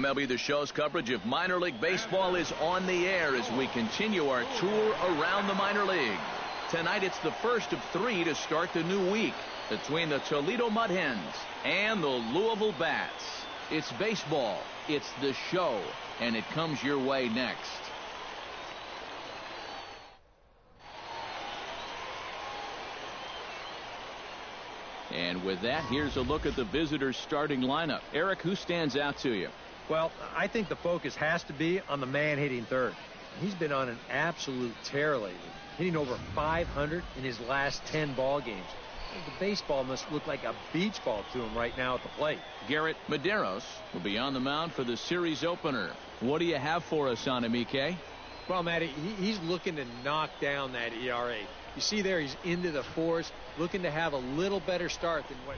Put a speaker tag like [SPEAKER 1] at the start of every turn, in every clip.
[SPEAKER 1] MLB The Show's coverage of minor league baseball is on the air as we continue our tour around the minor league. Tonight it's the first of 3 to start the new week between the Toledo Mud Hens and the Louisville Bats. It's baseball, it's the show, and it comes your way next. And with that, here's a look at the visitors' starting lineup. Eric, who stands out to you?
[SPEAKER 2] Well, I think the focus has to be on the man hitting third. He's been on an absolute tear lately, hitting over 500 in his last 10 ball games. The baseball must look like a beach ball to him right now at the plate.
[SPEAKER 1] Garrett Medeiros will be on the mound for the series opener. What do you have for us on him, EK?
[SPEAKER 2] Well, Matty, he's looking to knock down that ERA. You see there, he's into the 4s, looking to have a little better start than what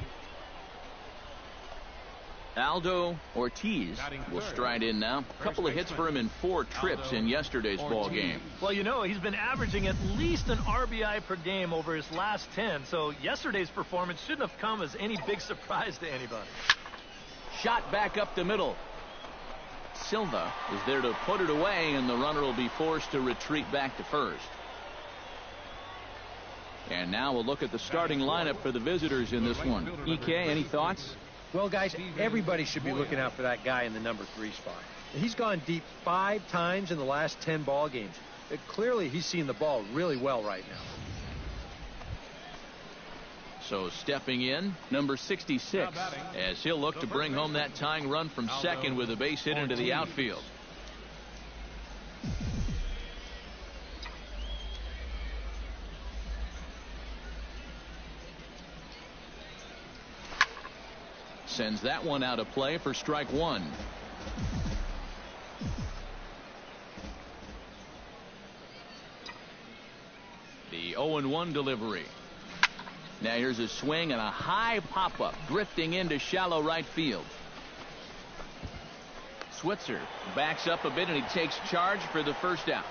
[SPEAKER 1] Aldo Ortiz will stride in now. A couple of hits for him in 4 trips in yesterday's ball game.
[SPEAKER 3] Well, you know, he's been averaging at least an RBI per game over his last 10, so yesterday's performance shouldn't have come as any big surprise to anybody.
[SPEAKER 1] Shot back up the middle. Silva is there to put it away, and the runner will be forced to retreat back to first. And now we'll look at the starting lineup for the visitors in this one. EK, any thoughts?
[SPEAKER 2] Well, guys, everybody should be looking out for that guy in the number 3 spot. He's gone deep 5 times in the last 10 ball games. Clearly, he's seeing the ball really well right now.
[SPEAKER 1] So stepping in, number 66, as he'll look to bring home that tying run from second with a base hit into the outfield. Sends that one out of play for strike 1. The 0-1 delivery. Now here's a swing and a high pop-up drifting into shallow right field. Switzer backs up a bit and he takes charge for the first out.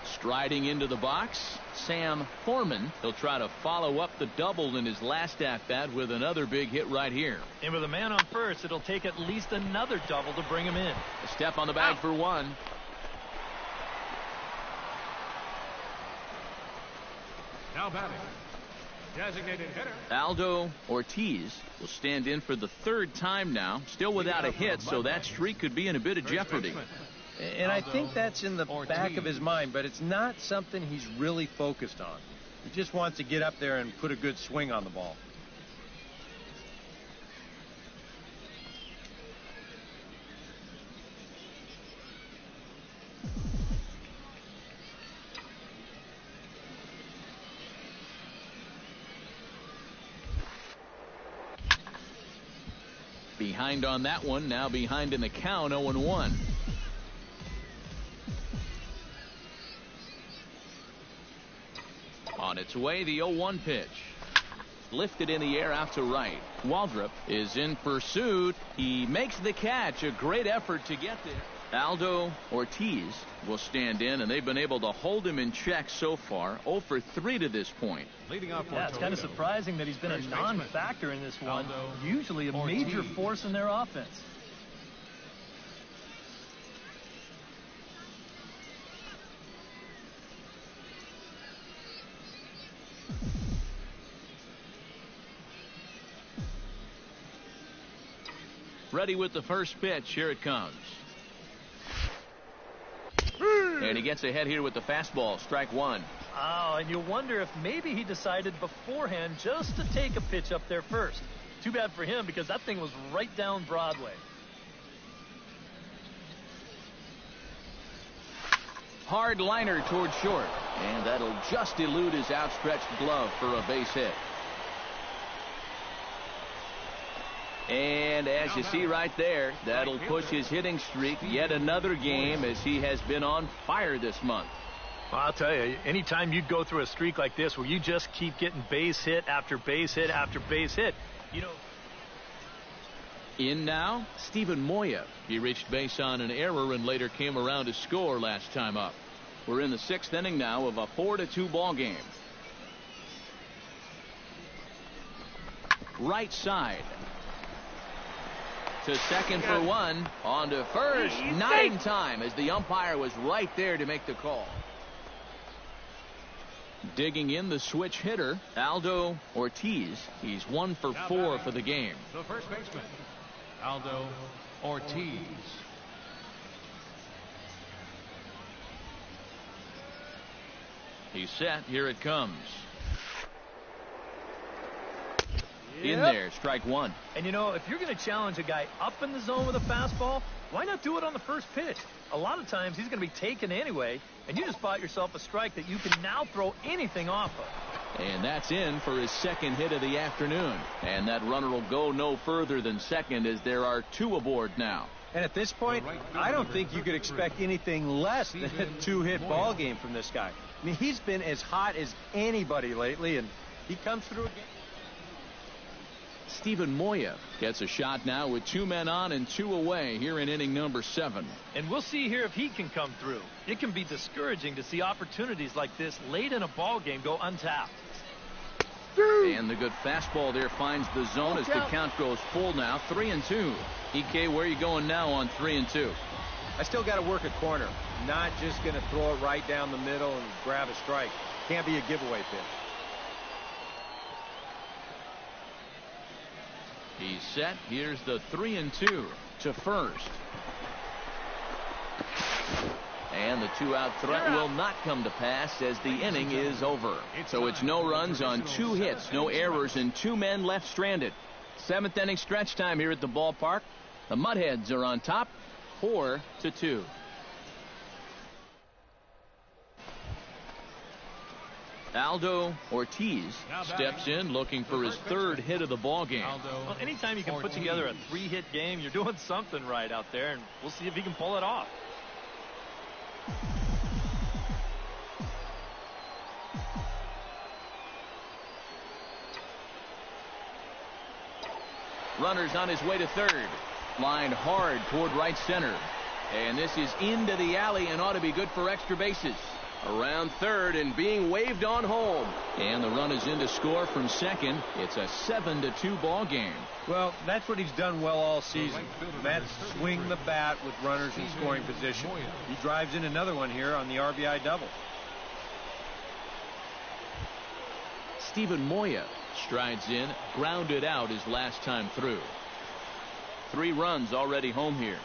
[SPEAKER 1] Striding into the box, Sam Foreman. He'll try to follow up the double in his last at-bat with another big hit right here.
[SPEAKER 3] And with a man on first, it'll take at least another double to bring him in.
[SPEAKER 1] A step on the bag for 1.
[SPEAKER 4] Now batting, designated hitter
[SPEAKER 1] Aldo Ortiz will stand in for the 3rd time now, still without a hit, so that streak could be in a bit of jeopardy.
[SPEAKER 2] And I think that's in the back of his mind, but it's not something he's really focused on. He just wants to get up there and put a good swing on the ball.
[SPEAKER 1] Behind on that one, now behind in the count, 0-1. On its way, the 0-1 pitch. Lifted in the air out to right. Waldrop is in pursuit. He makes the catch. A great effort to get there. Aldo Ortiz will stand in, and they've been able to hold him in check so far. 0 for 3 to this point.
[SPEAKER 3] Yeah, it's kind of surprising that he's been a non-factor in this one. Usually a major force in their offense.
[SPEAKER 1] Ready with the first pitch. Here it comes. And he gets ahead here with the fastball. Strike 1.
[SPEAKER 3] Oh, and you wonder if maybe he decided beforehand just to take a pitch up there first. Too bad for him because that thing was right down Broadway.
[SPEAKER 1] Hard liner toward short. And that'll just elude his outstretched glove for a base hit. And as you see right there, that'll push his hitting streak yet another game as he has been on fire this month.
[SPEAKER 3] Well, I'll tell you, anytime you go through a streak like this where you just keep getting base hit after base hit after base hit, you know.
[SPEAKER 1] In now, Steven Moya. He reached base on an error and later came around to score last time up. We're in the 6th inning now of a 4-2 ball game. right side. To second for one. On to first. Not in time, as the umpire was right there to make the call. Digging in the switch hitter, Aldo Ortiz. He's 1 for 4 for the game.
[SPEAKER 4] The first baseman, Aldo Ortiz.
[SPEAKER 1] He's set. Here it comes. In there, strike one.
[SPEAKER 3] And you know, if you're going to challenge a guy up in the zone with a fastball, why not do it on the first pitch? A lot of times he's going to be taken anyway, and you just bought yourself a strike that you can now throw anything off of.
[SPEAKER 1] And that's in for his second hit of the afternoon. And that runner will go no further than second, as there are 2 aboard now.
[SPEAKER 2] And at this point, I don't think you could expect anything less than a 2-hit ball game from this guy. I mean, he's been as hot as anybody lately, and he comes through again.
[SPEAKER 1] Steven Moya gets a shot now with 2 men on and 2 away here in inning number 7.
[SPEAKER 3] And we'll see here if he can come through. It can be discouraging to see opportunities like this late in a ball game go untapped.
[SPEAKER 1] And the good fastball there finds the zone as the count goes full now. 3-2. EK, where are you going now on 3-2?
[SPEAKER 2] I still got to work a corner. Not just going to throw it right down the middle and grab a strike. Can't be a giveaway pitch.
[SPEAKER 1] He's set. Here's the 3-2 to first. And the 2-out threat will not come to pass as the inning is over. So it's no runs on 2 hits, no errors, and 2 men left stranded. 7th inning stretch time here at the ballpark. The Mudheads are on top, 4-2. Aldo Ortiz steps in looking for his 3rd hit of the ball game.
[SPEAKER 3] Well, anytime you can put together a 3-hit game, you're doing something right out there, and we'll see if he can pull it off.
[SPEAKER 1] Runner's on his way to third. Lined hard toward right center. And this is into the alley and ought to be good for extra bases. Around third and being waved on home. And the run is in to score from second. It's a 7-2 ball game.
[SPEAKER 2] Well, that's what he's done well all season. That's swing the bat with runners in scoring position. He drives in another one here on the RBI double.
[SPEAKER 1] Steven Moya strides in, grounded out his last time through. 3 runs already home here.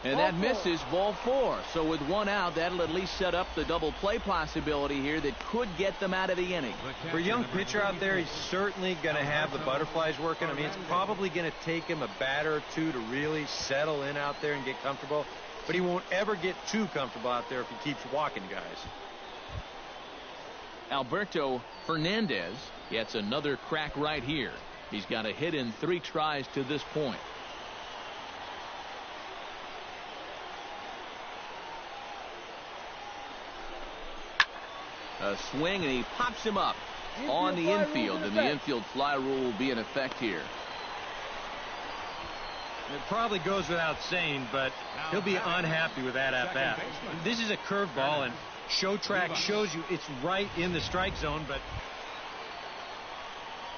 [SPEAKER 1] And that misses, ball 4. So with 1 out, that'll at least set up the double play possibility here that could get them out of the inning.
[SPEAKER 2] For a young pitcher out there, he's certainly going to have the butterflies working. I mean, it's probably going to take him a batter or 2 to really settle in out there and get comfortable. But he won't ever get too comfortable out there if he keeps walking guys.
[SPEAKER 1] Alberto Fernandez gets another crack right here. He's got a hit in 3 tries to this point. A swing, and he pops him up on the infield, and the infield fly rule will be in effect here.
[SPEAKER 2] It probably goes without saying, but he'll be unhappy with that at bat. This is a curveball, and Show Track shows you it's right in the strike zone, but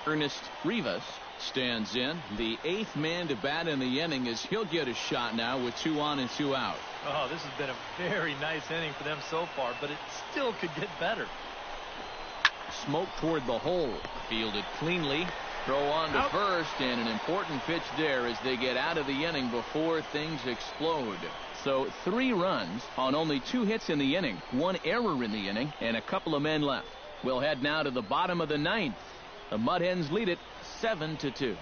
[SPEAKER 1] Ernest Rivas stands in. The 8th man to bat in the inning, as he'll get a shot now with 2 on and 2 out.
[SPEAKER 3] Oh, this has been a very nice inning for them so far, but it still could get better.
[SPEAKER 1] Smoke toward the hole. Fielded cleanly. Throw on to first, and an important pitch there as they get out of the inning before things explode. So 3 runs on only 2 hits in the inning, 1 error in the inning, and a couple of men left. We'll head now to the bottom of the 9th. The Mudhens lead it 7-2.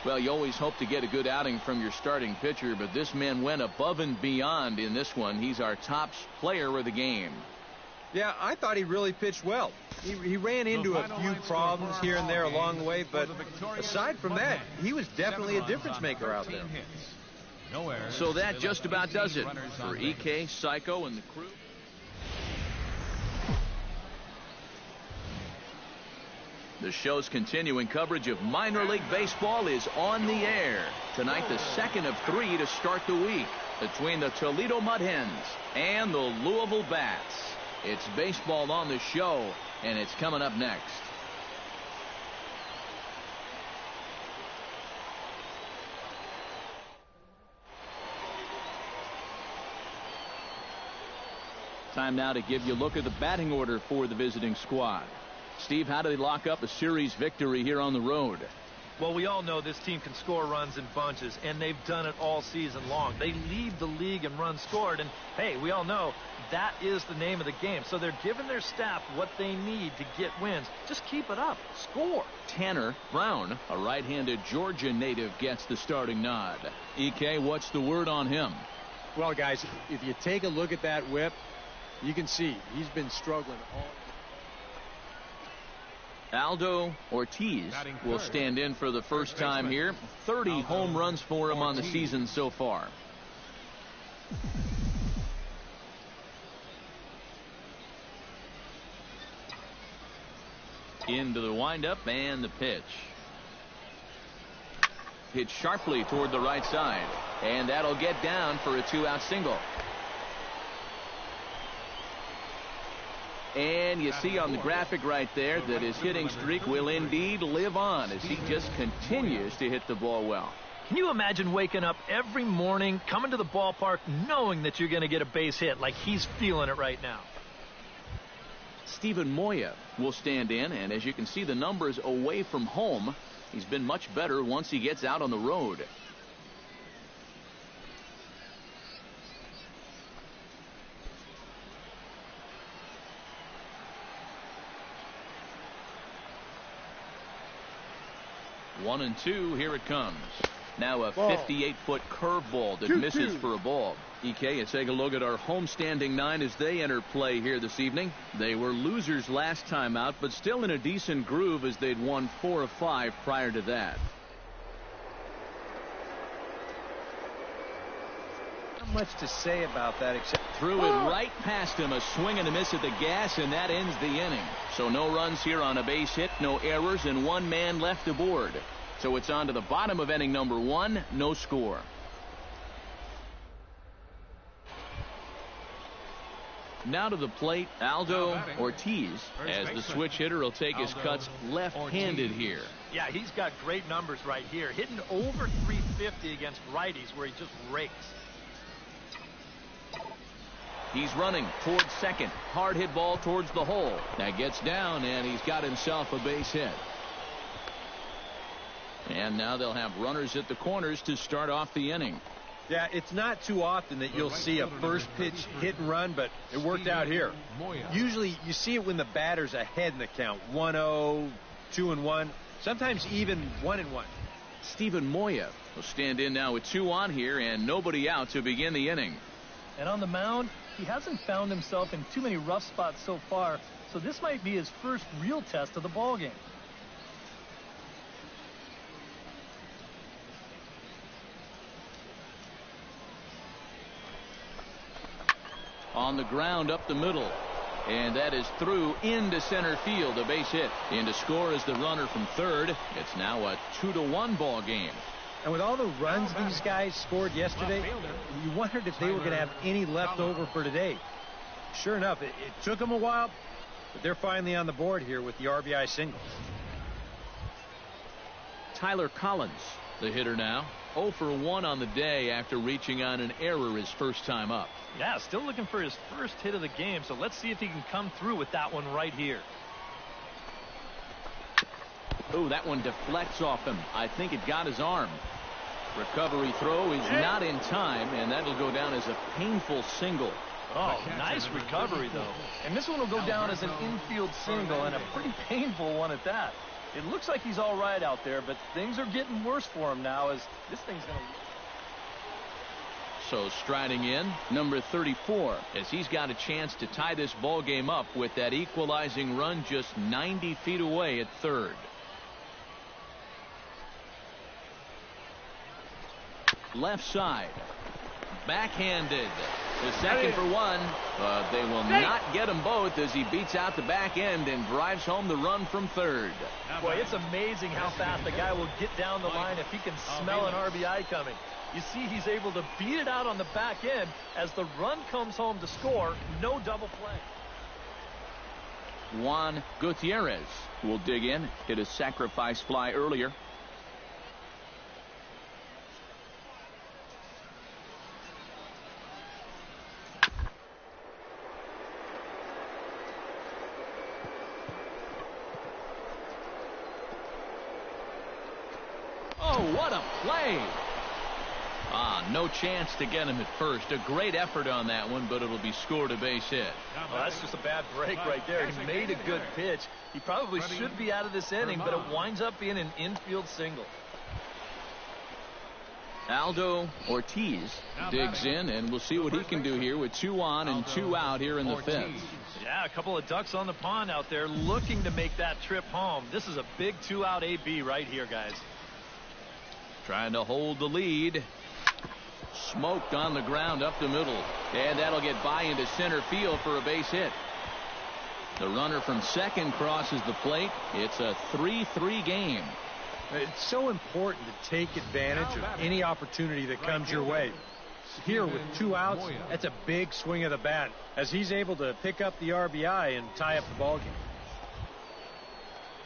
[SPEAKER 1] Well, you always hope to get a good outing from your starting pitcher, but this man went above and beyond in this one. He's our top player of the game.
[SPEAKER 2] Yeah, I thought he really pitched well. He ran into a few problems here and there along the way, but aside from that, he was definitely a difference maker out there.
[SPEAKER 4] No errors.
[SPEAKER 1] So that just about does it
[SPEAKER 4] Runners
[SPEAKER 1] for
[SPEAKER 4] on
[SPEAKER 1] EK, Psycho, and the crew. The show's continuing coverage of minor league baseball is on the air. Tonight, the second of 3 to start the week between the Toledo Mud Hens and the Louisville Bats. It's baseball on the show, and it's coming up next. Time now to give you a look at the batting order for the visiting squad. Steve, how do they lock up a series victory here on the road?
[SPEAKER 3] Well, we all know this team can score runs in bunches, and they've done it all season long. They lead the league in runs scored, and, hey, we all know that is the name of the game. So they're giving their staff what they need to get wins. Just keep it up. Score.
[SPEAKER 1] Tanner Brown, a right-handed Georgia native, gets the starting nod. EK, what's the word on him?
[SPEAKER 2] Well, guys, if you take a look at that whip, you can see he's been struggling all.
[SPEAKER 1] Aldo Ortiz will stand in for the first time here. 30 home runs for him on the season so far. Into the windup and the pitch. Hit sharply toward the right side, and that'll get down for a 2-out single. And you see on the graphic right there that his hitting streak will indeed live on as he just continues to hit the ball well.
[SPEAKER 3] Can you imagine waking up every morning, coming to the ballpark, knowing that you're going to get a base hit like he's feeling it right now?
[SPEAKER 1] Steven Moya will stand in, and as you can see the numbers away from home, he's been much better once he gets out on the road. One and two, here it comes. Now a 58-foot curveball that misses for a ball. EK, let's take a look at our homestanding 9 as they enter play here this evening. They were losers last time out, but still in a decent groove as they'd won 4 of 5 prior to that.
[SPEAKER 2] Not much to say about that except
[SPEAKER 1] threw it right past him, a swing and a miss at the gas, and that ends the inning. So no runs here on a base hit, no errors, and 1 man left aboard. So it's on to the bottom of inning number 1, no score. Now to the plate, Aldo Ortiz, as the switch hitter will take his cuts left-handed here.
[SPEAKER 3] Yeah, he's got great numbers right here, hitting over 350 against righties where he just rakes.
[SPEAKER 1] He's running towards second. Hard hit ball towards the hole. That gets down, and he's got himself a base hit. And now they'll have runners at the corners to start off the inning.
[SPEAKER 2] Yeah, it's not too often that you'll see a first pitch hit and run, but it worked out here. Usually you see it when the batter's ahead in the count. 1-0, 2-1, sometimes even 1-1.
[SPEAKER 1] Steven Moya will stand in now with 2 on here and nobody out to begin the inning.
[SPEAKER 3] And on the mound, he hasn't found himself in too many rough spots so far, so this might be his first real test of the ballgame.
[SPEAKER 1] On the ground up the middle, and that is through into center field, a base hit. In to score is the runner from third. It's now a 2-1 ball game.
[SPEAKER 2] And with all the runs these guys scored yesterday, you wondered if they were going to have any left over for today. Sure enough, it took them a while, but they're finally on the board here with the RBI singles.
[SPEAKER 1] Tyler Collins, the hitter now. 0 for 1 on the day after reaching on an error his first time up.
[SPEAKER 3] Yeah, still looking for his first hit of the game, so let's see if he can come through with that one right here.
[SPEAKER 1] Oh, that one deflects off him. I think it got his arm. Recovery throw is not in time, and that'll go down as a painful single.
[SPEAKER 3] Oh, nice recovery, though. And this one will go down as an infield single, and a pretty painful one at that. It looks like he's all right out there, but things are getting worse for him now as this thing's going to...
[SPEAKER 1] So striding in, number 34, as he's got a chance to tie this ball game up with that equalizing run just 90 feet away at third. Left side. Backhanded. The second for one. They will not get them both as he beats out the back end and drives home the run from third.
[SPEAKER 3] Boy, it's amazing how fast a guy will get down the line if he can smell an RBI coming. You see he's able to beat it out on the back end as the run comes home to score. No double play.
[SPEAKER 1] Juan Gutierrez will dig in. Hit a sacrifice fly earlier. Oh, what a play! No chance to get him at first. A great effort on that one, but it'll be scored a base hit.
[SPEAKER 3] Well, that's just a bad break right there. He made a good pitch. He probably should be out of this inning, but it winds up being an infield single.
[SPEAKER 1] Aldo Ortiz digs in, and we'll see what he can do here with 2 on and 2 out here in the fifth.
[SPEAKER 3] Yeah, a couple of ducks on the pond out there looking to make that trip home. This is a big 2-out AB right here, guys.
[SPEAKER 1] Trying to hold the lead. Smoked on the ground up the middle. And that'll get by into center field for a base hit. The runner from second crosses the plate. It's a 3-3 game.
[SPEAKER 2] It's so important to take advantage of any opportunity that comes your way. Here with 2 outs, that's a big swing of the bat as he's able to pick up the RBI and tie up the ballgame.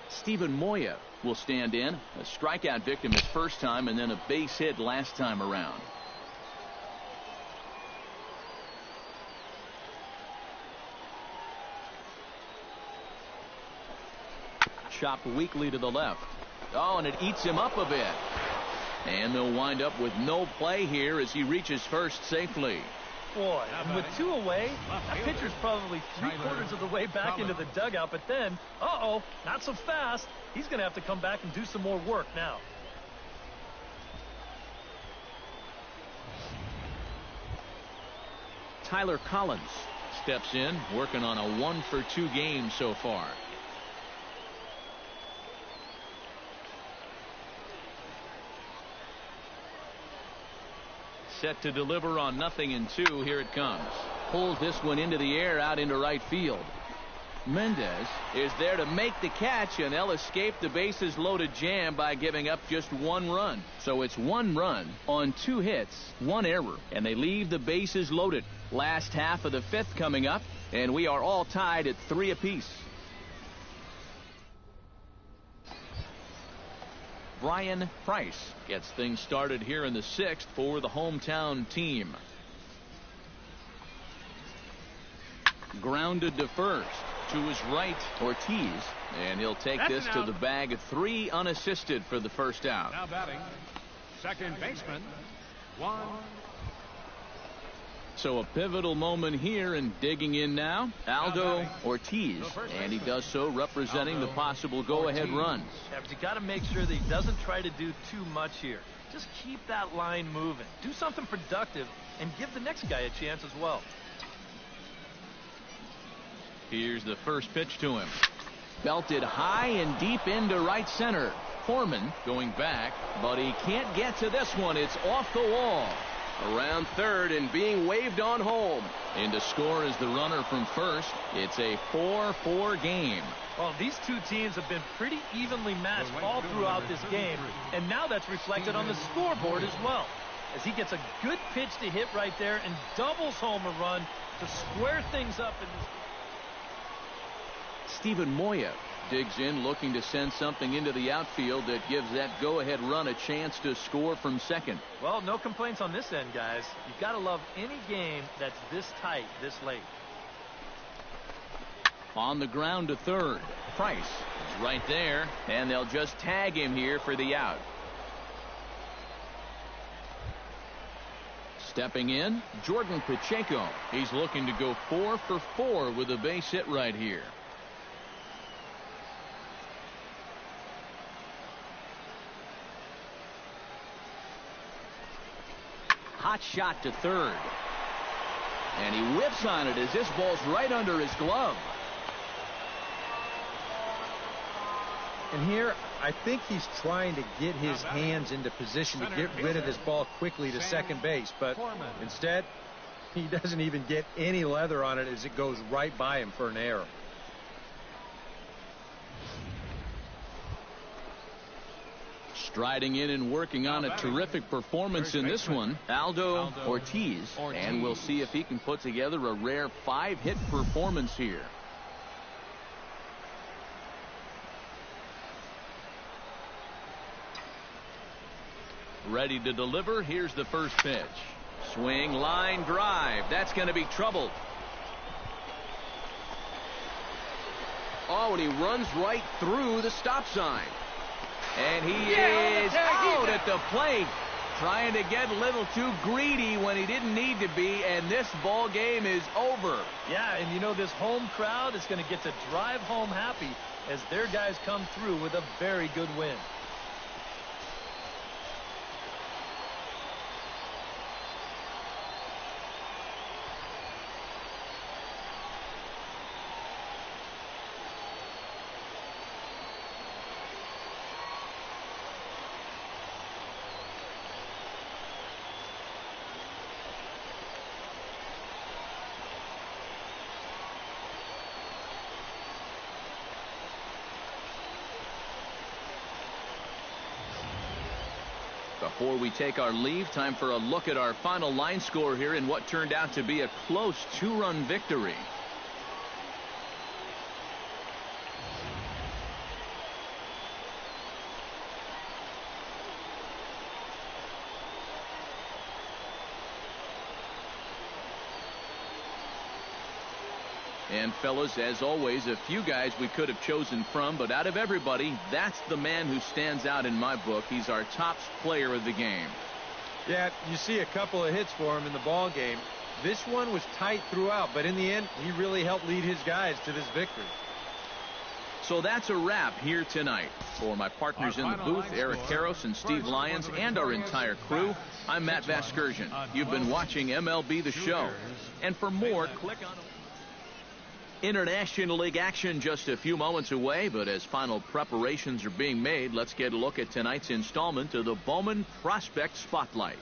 [SPEAKER 1] Steven Moya will stand in. A strikeout victim his first time and then a base hit last time around. Chopped weakly to the left. Oh, and it eats him up a bit. And they'll wind up with no play here as he reaches first safely.
[SPEAKER 3] Boy, and with 2 away, that pitcher's probably 3/4 of the way back into the dugout. But then, not so fast. He's going to have to come back and do some more work now.
[SPEAKER 1] Tyler Collins steps in, working on a 1-for-2 game so far. Set to deliver on 0-2. Here it comes. Pulls this one into the air out into right field. Mendez is there to make the catch, and they'll escape the bases loaded jam by giving up just 1 run. So it's 1 run on 2 hits, 1 error, and they leave the bases loaded. Last half of the 5th coming up, and we are all tied at 3 apiece. Brian Price gets things started here in the 6th for the hometown team. Grounded to first. To his right, Ortiz, and he'll take this to the bag. 3 unassisted for the first out.
[SPEAKER 4] Now batting, second baseman, Juan.
[SPEAKER 1] So a pivotal moment here, and digging in now, Aldo Ortiz, and he does so representing the possible go-ahead runs.
[SPEAKER 3] Yeah, but you got to make sure that he doesn't try to do too much here. Just keep that line moving. Do something productive, and give the next guy a chance as well.
[SPEAKER 1] Here's the first pitch to him. Belted high and deep into right center. Foreman going back, but he can't get to this one. It's off the wall. Around third and being waved on home. In to score is the runner from first. It's a 4-4 game.
[SPEAKER 3] Well, these 2 teams have been pretty evenly matched all throughout this game, and now that's reflected on the scoreboard as well, as he gets a good pitch to hit right there and doubles home a run to square things up in this.
[SPEAKER 1] Steven Moya digs in, looking to send something into the outfield that gives that go-ahead run a chance to score from second.
[SPEAKER 3] Well, no complaints on this end, guys. You've got to love any game that's this tight, this late.
[SPEAKER 1] On the ground to third. Price is right there, and they'll just tag him here for the out. Stepping in, Jordan Pacheco. He's looking to go 4 for 4 with a base hit right here. Hot shot to third. And he whips on it as this ball's right under his glove.
[SPEAKER 2] And here, I think he's trying to get his hands into position to get rid of this ball quickly to second base. But instead, he doesn't even get any leather on it as it goes right by him for an error.
[SPEAKER 1] Striding in and working on a terrific performance in this one, Aldo Ortiz. And we'll see if he can put together a rare 5-hit performance here. Ready to deliver. Here's the first pitch. Swing, line, drive. That's going to be trouble. Oh, and he runs right through the stop sign. And he is out at the plate, trying to get a little too greedy when he didn't need to be, and this ball game is over.
[SPEAKER 3] Yeah, and you know, this home crowd is going to get to drive home happy as their guys come through with a very good win.
[SPEAKER 1] Before we take our leave, time for a look at our final line score here in what turned out to be a close 2-run victory. And fellas, as always, a few guys we could have chosen from, but out of everybody, that's the man who stands out in my book. He's our top player of the game.
[SPEAKER 2] Yeah, you see a couple of hits for him in the ball game. This one was tight throughout, but in the end, he really helped lead his guys to this victory.
[SPEAKER 1] So that's a wrap here tonight. For my partners in the booth, Eric Karros and Steve Lyons, and our entire crew, I'm Matt Vasgersian. You've been watching MLB The Show. And for more, click on International League action just a few moments away, but as final preparations are being made, let's get a look at tonight's installment of the Bowman Prospect Spotlight.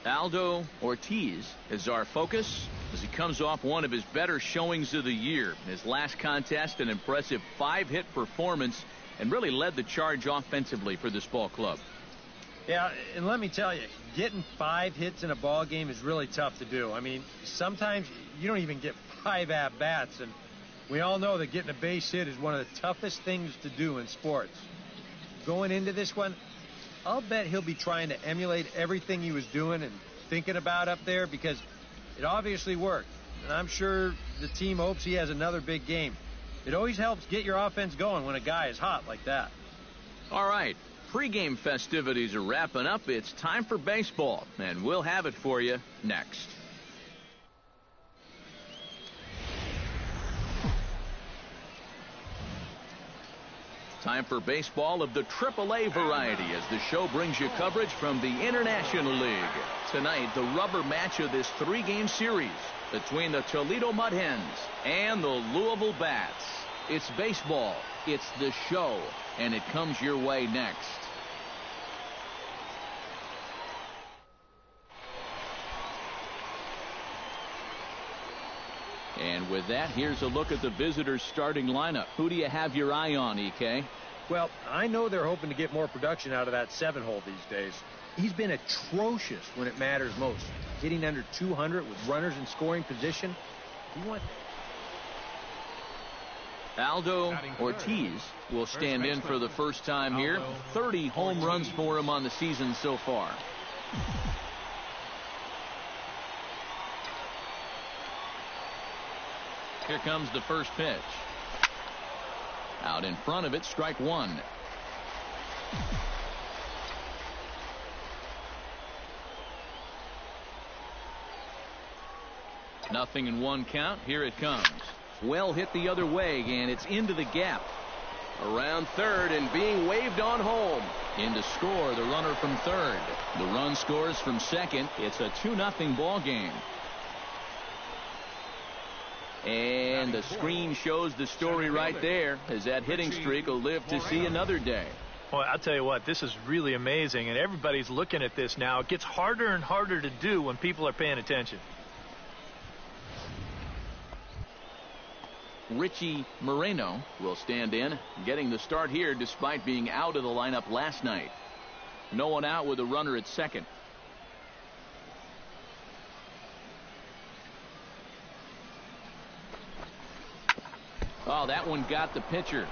[SPEAKER 1] Aldo Ortiz is our focus as he comes off one of his better showings of the year. His last contest, an impressive 5-hit performance, and really led the charge offensively for this ball club.
[SPEAKER 2] Yeah, and let me tell you, getting 5 hits in a ball game is really tough to do. I mean, sometimes you don't even get 5 at-bats, and we all know that getting a base hit is one of the toughest things to do in sports. Going into this one, I'll bet he'll be trying to emulate everything he was doing and thinking about up there because it obviously worked. And I'm sure the team hopes he has another big game. It always helps get your offense going when a guy is hot like that.
[SPEAKER 1] All right. Pre-game festivities are wrapping up. It's time for baseball, and we'll have it for you next. Time for baseball of the AAA variety as the show brings you coverage from the International League. Tonight, the rubber match of this 3-game series between the Toledo Mud Hens and the Louisville Bats. It's baseball, it's the show, and it comes your way next. And with that, here's a look at the visitors' starting lineup. Who do you have your eye on, EK?
[SPEAKER 2] Well, I know they're hoping to get more production out of that 7-hole these days. He's been atrocious when it matters most. Hitting under 200 with runners in scoring position.
[SPEAKER 1] Aldo Ortiz will stand in for the first time here. 30 home runs for him on the season so far. Here comes the first pitch. Out in front of it, strike one. Nothing in one count. Here it comes. Well hit the other way, and it's into the gap. Around third and being waved on home. In to score the runner from third. The run scores from second. It's a 2-0 ball game. And And the screen shows the story right there, as that hitting streak will live to see another day.
[SPEAKER 3] Well, I'll tell you what, this is really amazing, and everybody's looking at this now. It gets harder and harder to do when people are paying attention.
[SPEAKER 1] Richie Moreno will stand in, getting the start here despite being out of the lineup last night. No one out with a runner at second. Oh, that one got the pitcher.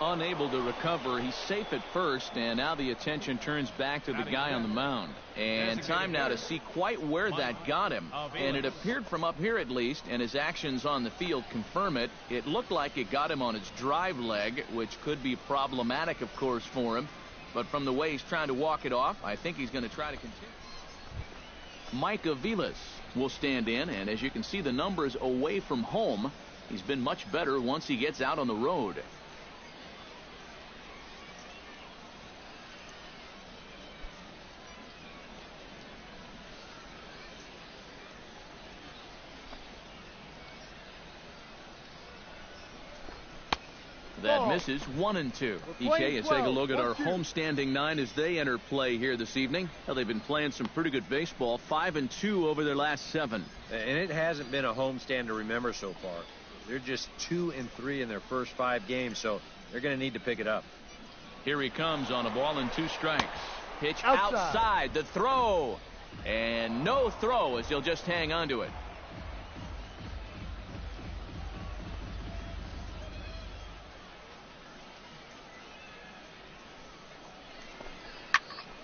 [SPEAKER 1] Unable to recover. He's safe at first, and now the attention turns back to the guy on the mound. And time now to see quite where that got him. And it appeared from up here at least, and his actions on the field confirm it. It looked like it got him on his drive leg, which could be problematic, of course, for him. But from the way he's trying to walk it off, I think he's going to try to continue. Mike Aviles will stand in, and as you can see the numbers away from home, he's been much better once he gets out on the road. That misses 1-2. EK, let's take a look at our homestanding nine as they enter play here this evening. Well, they've been playing some pretty good baseball, 5-2 over their last 7.
[SPEAKER 2] And it hasn't been a homestand to remember so far. They're just 2-3 in their first 5 games, so they're going to need to pick it up.
[SPEAKER 1] Here he comes on a ball and 2 strikes. Pitch outside. The throw. And no throw as he'll just hang on to it.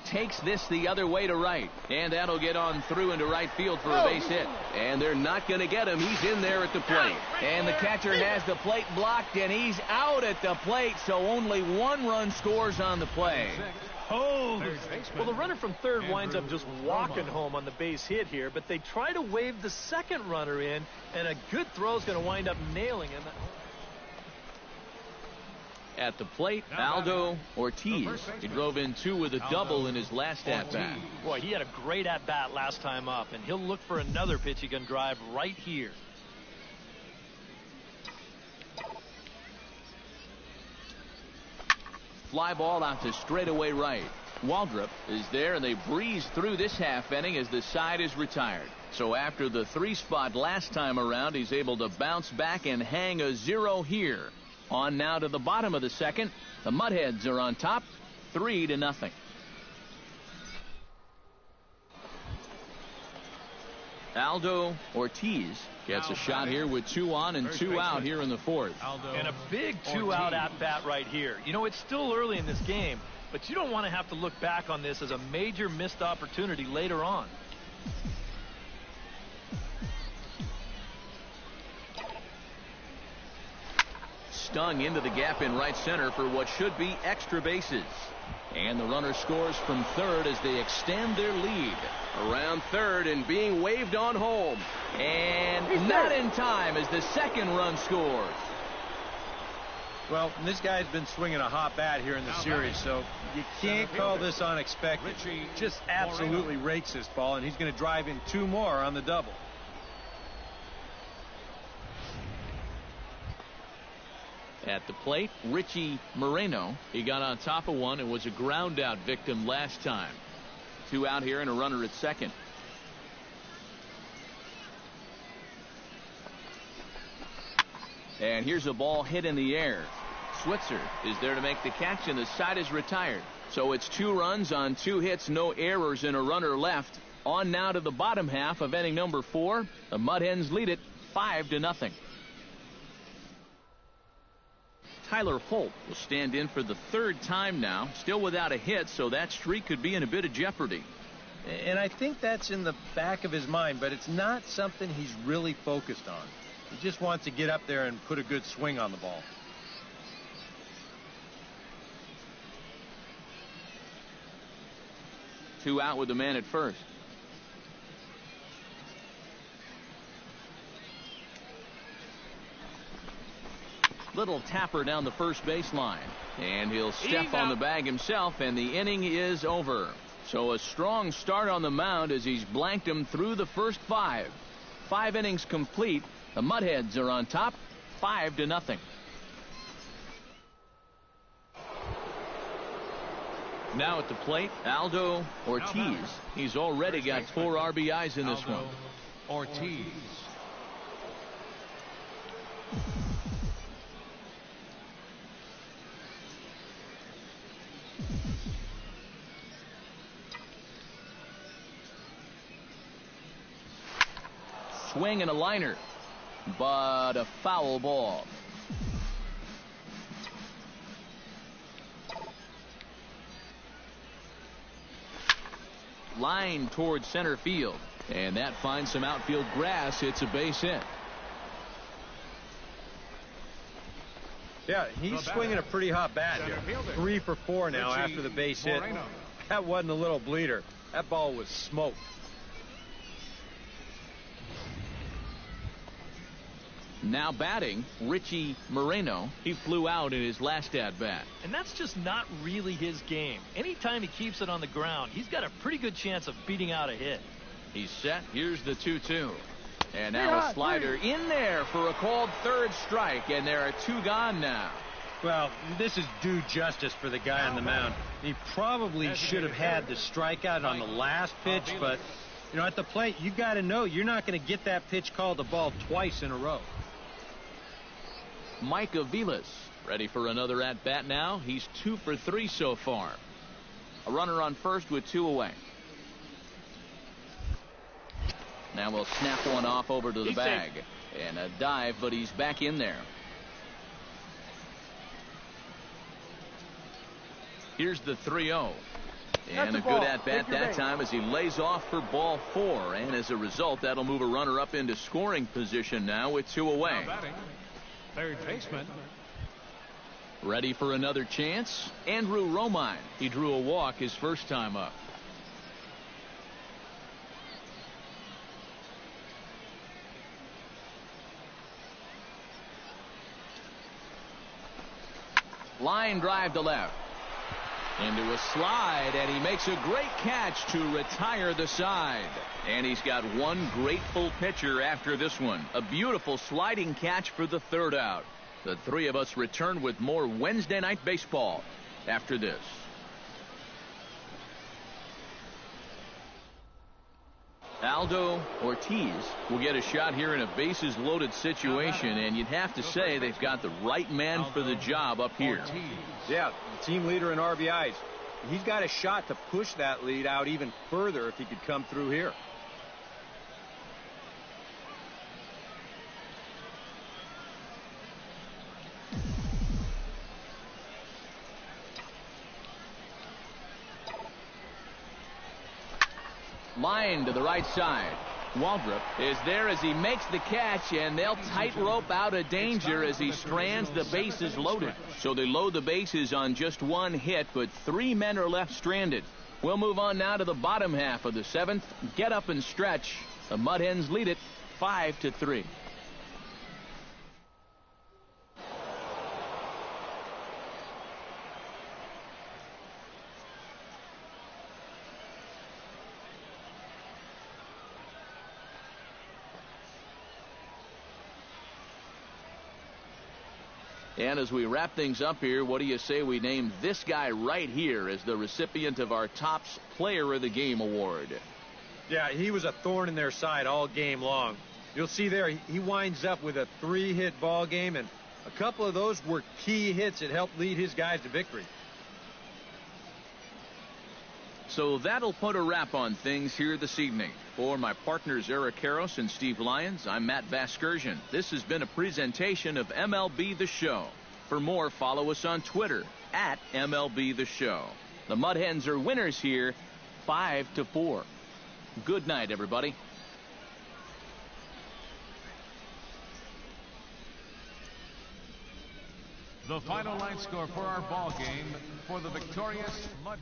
[SPEAKER 1] Takes this the other way to right, and that'll get on through into right field for a base hit. And they're not going to get him. He's in there at the plate, and the catcher has the plate blocked, and he's out at the plate, so only 1 run scores on the play.
[SPEAKER 3] Oh, well, the runner from third winds up just walking home on the base hit here, but they try to wave the second runner in, and a good throw is going to wind up nailing him.
[SPEAKER 1] At the plate, Aldo Ortiz. He drove in 2 with a double in his last at-bat.
[SPEAKER 3] Boy, he had a great at-bat last time up, and he'll look for another pitch he can drive right here.
[SPEAKER 1] Fly ball out to straightaway right. Waldrop is there, and they breeze through this half inning as the side is retired. So after the 3 spot last time around, he's able to bounce back and hang a 0 here. On now to the bottom of the second. The Mudheads are on top, 3-0. Aldo Ortiz gets a shot here with 2 on and 2 out here in the 4th.
[SPEAKER 3] And a big 2-out at-bat right here. You know, it's still early in this game, but you don't want to have to look back on this as a major missed opportunity later on.
[SPEAKER 1] Stung into the gap in right center for what should be extra bases. And the runner scores from third as they extend their lead. Around third and being waved on home. And not in time as the second run scores.
[SPEAKER 2] Well, this guy's been swinging a hot bat here in the series, so you can't call this unexpected. Just absolutely rakes this ball, and he's going to drive in 2 more on the double.
[SPEAKER 1] At the plate, Richie Moreno. He got on top of one and was a ground out victim last time. 2 out here and a runner at second. And here's a ball hit in the air. Switzer is there to make the catch, and the side is retired. So it's 2 runs on 2 hits, no errors, and a runner left. On now to the bottom half of inning number 4. The Mudhens lead it 5-0. Tyler Holt will stand in for the 3rd time now, still without a hit, so that streak could be in a bit of jeopardy.
[SPEAKER 2] And I think that's in the back of his mind, but it's not something he's really focused on. He just wants to get up there and put a good swing on the ball.
[SPEAKER 1] Two out with the man at first. Little tapper down the first baseline, and he'll step on the bag himself, and the inning is over. So a strong start on the mound as he's blanked him through the first 5. 5 innings complete. The Mudheads are on top, 5-0. Now at the plate, Aldo Ortiz. He's already got 4 RBIs in this one.
[SPEAKER 4] Ortiz.
[SPEAKER 1] Swing and a liner, but a foul ball. Line towards center field, and that finds some outfield grass. It's a base hit.
[SPEAKER 2] Yeah, he's swinging a pretty hot bat here. 3 for 4 now after the base hit. That wasn't a little bleeder. That ball was smoked.
[SPEAKER 1] Now batting, Richie Moreno. He flew out in his last at-bat.
[SPEAKER 3] And that's just not really his game. Anytime he keeps it on the ground, he's got a pretty good chance of beating out a hit.
[SPEAKER 1] He's set. Here's the 2-2. And now a slider in there for a called third strike, and there are 2 gone now.
[SPEAKER 2] Well, this is due justice for the guy on the mound. He probably should have had the strikeout on the last pitch, but, you know, at the plate, you got to know you're not going to get that pitch called a ball twice in a row.
[SPEAKER 1] Mike Aviles ready for another at-bat now. He's 2 for 3 so far. A runner on first with 2 away. Now we'll snap one off over to the bag. And a dive, but he's back in there. Here's the 3-0. And a good at-bat that time as he lays off for ball 4. And as a result, that'll move a runner up into scoring position now with 2 away.
[SPEAKER 4] Third baseman.
[SPEAKER 1] Ready for another chance? Andrew Romine. He drew a walk his first time up. Line drive to left. Into a slide, and he makes a great catch to retire the side. And he's got one grateful pitcher after this one. A beautiful sliding catch for the 3rd out. The 3 of us return with more Wednesday Night Baseball after this. Aldo Ortiz will get a shot here in a bases-loaded situation, and you'd have to say they've got the right man for the job up here.
[SPEAKER 2] Yeah, the team leader in RBIs. He's got a shot to push that lead out even further if he could come through here.
[SPEAKER 1] Line to the right side. Waldrop is there as he makes the catch, and they'll tightrope out of danger as he strands the bases loaded. So they load the bases on just 1 hit, but 3 men are left stranded. We'll move on now to the bottom half of the 7th. Get up and stretch. The Mudhens lead it 5-3. And as we wrap things up here, what do you say we name this guy right here as the recipient of our Topps Player of the Game award?
[SPEAKER 2] Yeah, he was a thorn in their side all game long. You'll see there, he winds up with a 3-hit ball game, and a couple of those were key hits that helped lead his guys to victory.
[SPEAKER 1] So that'll put a wrap on things here this evening. For my partners Eric Karros and Steve Lyons, I'm Matt Vasgersian. This has been a presentation of MLB The Show. For more, follow us on Twitter at MLB The Show. The Mudhens are winners here, 5-4. Good night, everybody.
[SPEAKER 4] The final line score for our ball game for the victorious Mudhens.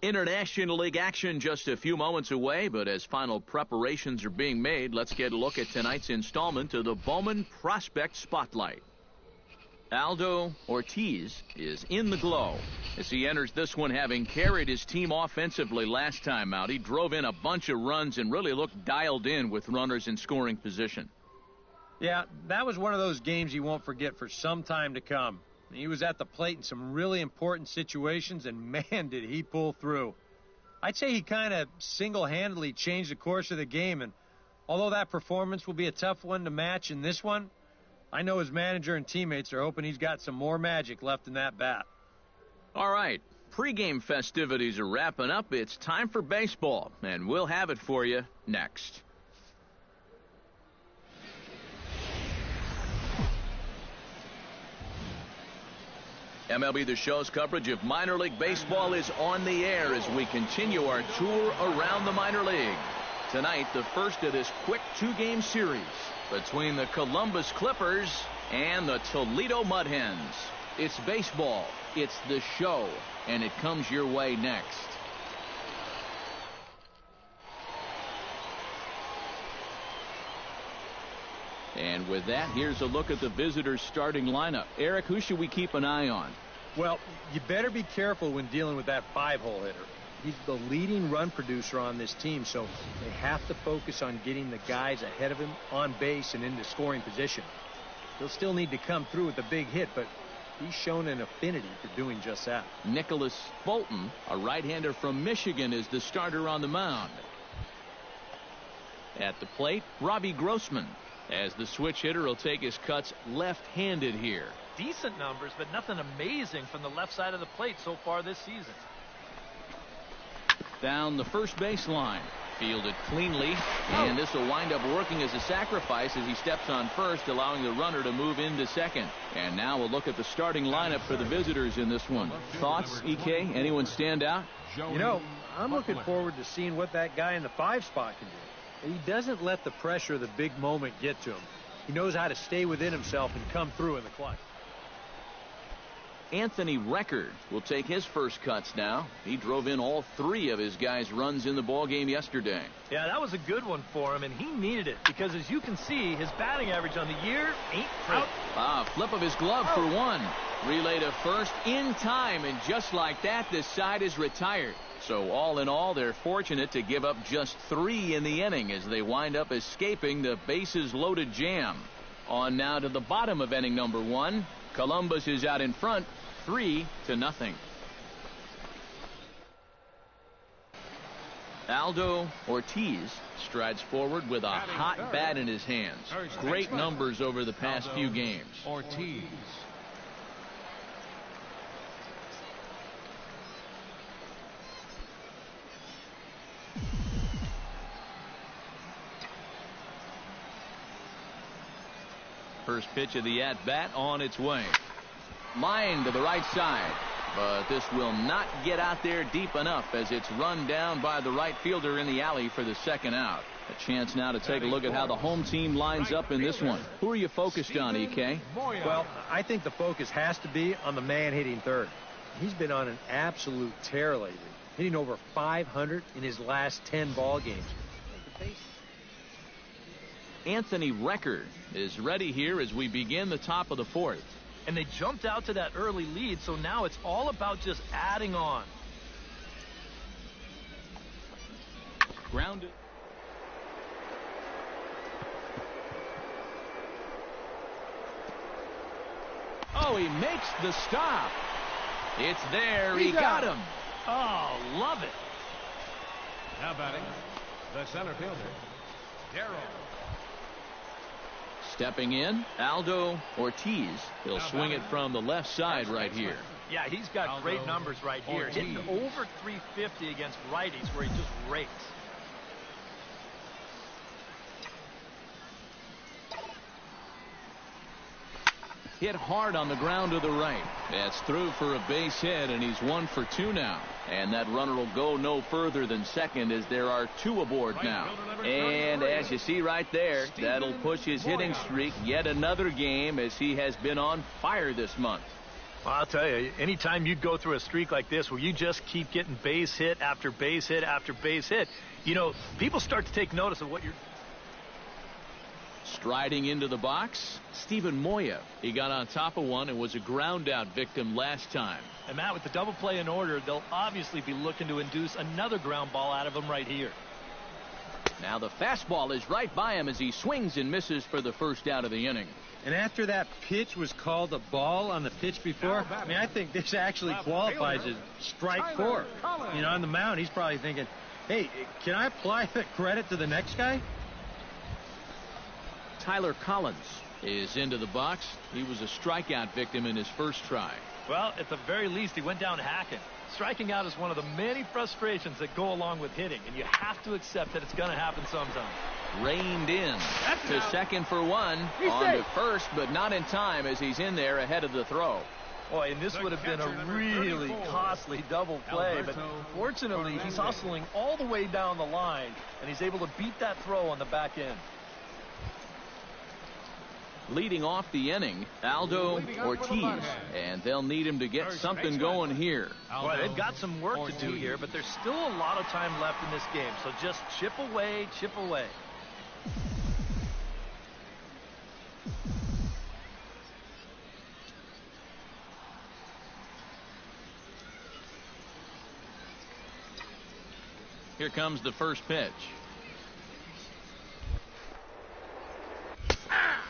[SPEAKER 1] International League action just a few moments away, but as final preparations are being made, let's get a look at tonight's installment of the Bowman Prospect Spotlight. Aldo Ortiz is in the glow as he enters this one, having carried his team offensively last time out. He drove in a bunch of runs and really looked dialed in with runners in scoring position.
[SPEAKER 2] Yeah, that was one of those games you won't forget for some time to come. He was at the plate in some really important situations, and man, did he pull through. I'd say he kind of single-handedly changed the course of the game, and although that performance will be a tough one to match in this one, I know his manager and teammates are hoping he's got some more magic left in that bat.
[SPEAKER 1] All right, pregame festivities are wrapping up. It's time for baseball, and we'll have it for you next. MLB The Show's coverage of minor league baseball is on the air as we continue our tour around the minor league. Tonight, the first of this quick two-game series between the Columbus Clippers and the Toledo Mud Hens. It's baseball, it's the show, and it comes your way next. And with that, here's a look at the visitors' starting lineup. Eric, who should we keep an eye on?
[SPEAKER 2] Well, you better be careful when dealing with that 5-hole hitter. He's the leading run producer on this team, so they have to focus on getting the guys ahead of him on base and into scoring position. He'll still need to come through with a big hit, but he's shown an affinity for doing just that.
[SPEAKER 1] Nicholas Fulton, a right-hander from Michigan, is the starter on the mound. At the plate, Robbie Grossman, as the switch hitter will take his cuts left-handed here.
[SPEAKER 3] Decent numbers, but nothing amazing from the left side of the plate so far this season.
[SPEAKER 1] Down the first baseline, fielded cleanly, and this will wind up working as a sacrifice as he steps on first, allowing the runner to move into second. And now we'll look at the starting lineup for the visitors in this one. Thoughts, EK? Anyone stand out?
[SPEAKER 2] You know, I'm looking forward to seeing what that guy in the 5 spot can do. He doesn't let the pressure of the big moment get to him. He knows how to stay within himself and come through in the clutch.
[SPEAKER 1] Anthony Record will take his first cuts now. He drove in all 3 of his guys' runs in the ballgame yesterday.
[SPEAKER 3] Yeah, that was a good one for him, and he needed it because, as you can see, his batting average on the year ain't great.
[SPEAKER 1] Flip of his glove for one. Relay to first in time, and just like that, this side is retired. So all in all, they're fortunate to give up just 3 in the inning as they wind up escaping the bases-loaded jam. On now to the bottom of inning number 1. Columbus is out in front, 3-0. Aldo Ortiz strides forward with a hot bat in his hands. Great numbers over the past few games.
[SPEAKER 4] Ortiz.
[SPEAKER 1] First pitch of the at-bat on its way. Line to the right side, but this will not get out there deep enough as it's run down by the right fielder in the alley for the second out. A chance now to take a look at how the home team lines up in this one. Who are you focused on, EK?
[SPEAKER 2] Well, I think the focus has to be on the man hitting third. He's been on an absolute tear lately, hitting over 500 in his last 10 ball games.
[SPEAKER 1] Anthony Record is ready here as we begin the top of the 4th.
[SPEAKER 3] And they jumped out to that early lead, so now it's all about just adding on.
[SPEAKER 1] Grounded. Oh, he makes the stop. It's there. He got him.
[SPEAKER 3] Oh, love it.
[SPEAKER 4] Now batting, the center fielder, Darrow.
[SPEAKER 1] Stepping in, Aldo Ortiz. He'll swing it from the left side right here.
[SPEAKER 3] Yeah, he's got great numbers right here. Hitting over 350 against righties where he just rakes.
[SPEAKER 1] Hit hard on the ground to the right. That's through for a base hit, and he's 1 for 2 now. And that runner will go no further than second as there are 2 aboard now. And as you see right there, that'll push his hitting streak yet another game as he has been on fire this month.
[SPEAKER 3] Well, I'll tell you, anytime you go through a streak like this where you just keep getting base hit after base hit after base hit, you know, people start to take notice of what you're...
[SPEAKER 1] Striding into the box, Steven Moya. He got on top of one and was a ground out victim last time.
[SPEAKER 3] And Matt, with the double play in order, they'll obviously be looking to induce another ground ball out of him right here.
[SPEAKER 1] Now the fastball is right by him as he swings and misses for the first out of the inning.
[SPEAKER 2] And after that pitch was called a ball on the pitch before, I mean, I think this actually qualifies as strike 4. You know, on the mound, he's probably thinking, hey, can I apply the credit to the next guy?
[SPEAKER 1] Tyler Collins is into the box. He was a strikeout victim in his first try.
[SPEAKER 3] Well, at the very least, he went down hacking. Striking out is one of the many frustrations that go along with hitting, and you have to accept that it's going to happen sometime.
[SPEAKER 1] Reined in to second for one. On to first, but not in time as he's in there ahead of the throw.
[SPEAKER 3] Boy, and this would have been a really costly double play, but fortunately, he's hustling all the way down the line, and he's able to beat that throw on the back end.
[SPEAKER 1] Leading off the inning, Aldo Ortiz, and they'll need him to get something going here.
[SPEAKER 3] Boy, they've got some work to do here, but there's still a lot of time left in this game, so just chip away, chip away.
[SPEAKER 1] Here comes the first pitch.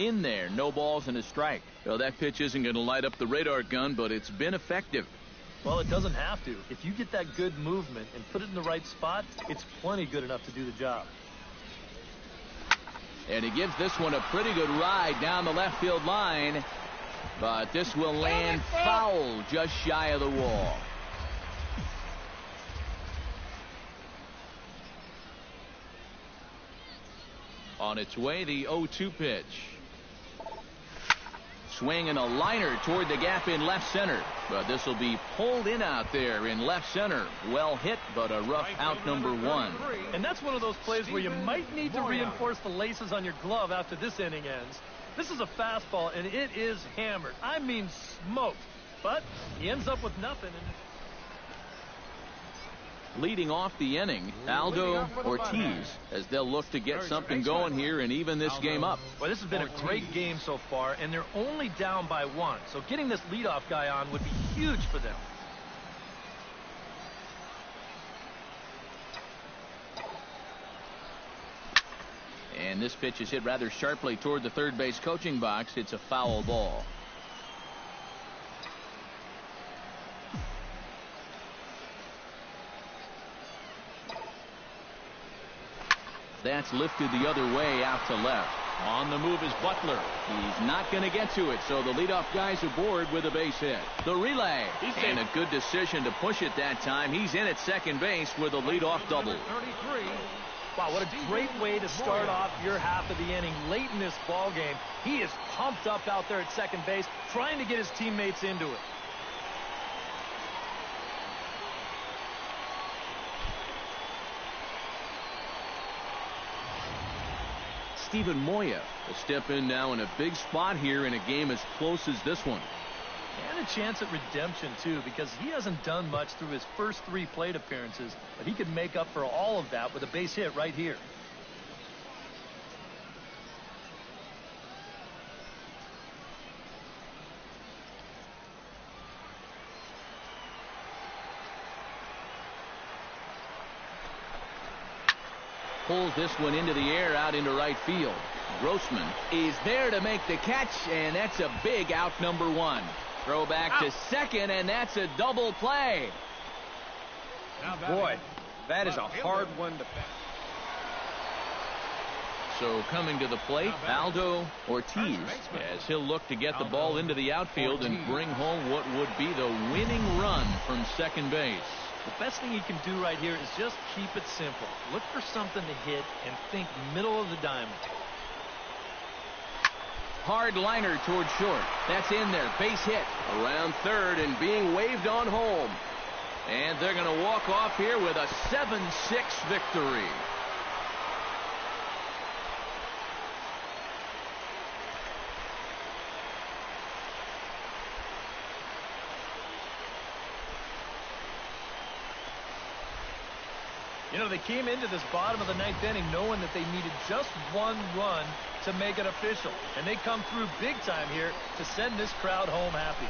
[SPEAKER 1] In there, no balls and a strike. Well, that pitch isn't going to light up the radar gun, but it's been effective.
[SPEAKER 3] Well, it doesn't have to. If you get that good movement and put it in the right spot, it's plenty good enough to do the job.
[SPEAKER 1] And he gives this one a pretty good ride down the left field line, but this will land foul just shy of the wall. On its way, the 0-2 pitch. Swing and a liner toward the gap in left center, but this will be pulled in out there in left center. Well hit, but a rough out number 1.
[SPEAKER 3] And that's one of those plays where you might need to reinforce the laces on your glove after this inning ends. This is a fastball, and it is hammered. I mean smoked. But he ends up with nothing.
[SPEAKER 1] Leading off the inning, Aldo Ortiz, as they'll look to get something going here and even this game up.
[SPEAKER 3] Well, this has been a great game so far, and they're only down by 1. So getting this leadoff guy on would be huge for them.
[SPEAKER 1] And this pitch is hit rather sharply toward the third base coaching box. It's a foul ball. That's lifted the other way out to left. On the move is Butler. He's not going to get to it, so the leadoff guy's aboard with a base hit. The relay, and a good decision to push it that time. He's in at second base with a leadoff double.
[SPEAKER 3] Wow, what a great way to start off your half of the inning late in this ball game. He is pumped up out there at second base, trying to get his teammates into it.
[SPEAKER 1] Steven Moya will step in now in a big spot here in a game as close as this one.
[SPEAKER 3] And a chance at redemption, too, because he hasn't done much through his first 3 plate appearances, but he could make up for all of that with a base hit right here.
[SPEAKER 1] Pulls this one into the air out into right field. Grossman is there to make the catch, and that's a big out number 1. Throw back to second, and that's a double play.
[SPEAKER 2] Boy, that is a hard one to...
[SPEAKER 1] So coming to the plate, Aldo Ortiz, as he'll look to get the ball into the outfield and bring home what would be the winning run from second base.
[SPEAKER 3] The best thing he can do right here is just keep it simple. Look for something to hit and think middle of the diamond.
[SPEAKER 1] Hard liner toward short. That's in there. Base hit around third and being waved on home. And they're going to walk off here with a 7-6 victory.
[SPEAKER 3] know, they came into this bottom of the ninth inning knowing that they needed just one run to make it official. And they come through big time here to send this crowd home happy.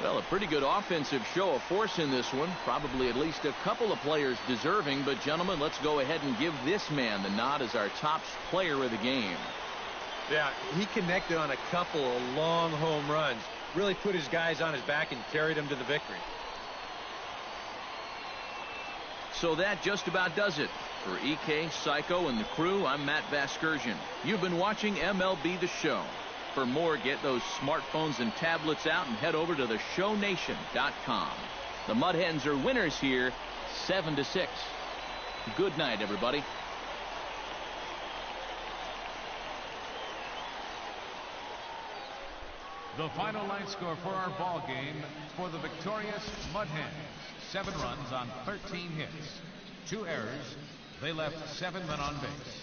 [SPEAKER 1] Well, a pretty good offensive show of force in this one. Probably at least a couple of players deserving. But, gentlemen, let's go ahead and give this man the nod as our top player of the game.
[SPEAKER 2] Yeah, he connected on a couple of long home runs. Really put his guys on his back and carried them to the victory.
[SPEAKER 1] So that just about does it. For EK, Psycho, and the crew, I'm Matt Vasgersian. You've been watching MLB The Show. For more, get those smartphones and tablets out and head over to theshownation.com. The Mud Hens are winners here, 7-6. Good night, everybody.
[SPEAKER 4] The final line score for our ball game for the victorious Mud Hens. 7 runs on 13 hits. 2 errors. They left 7 men on base.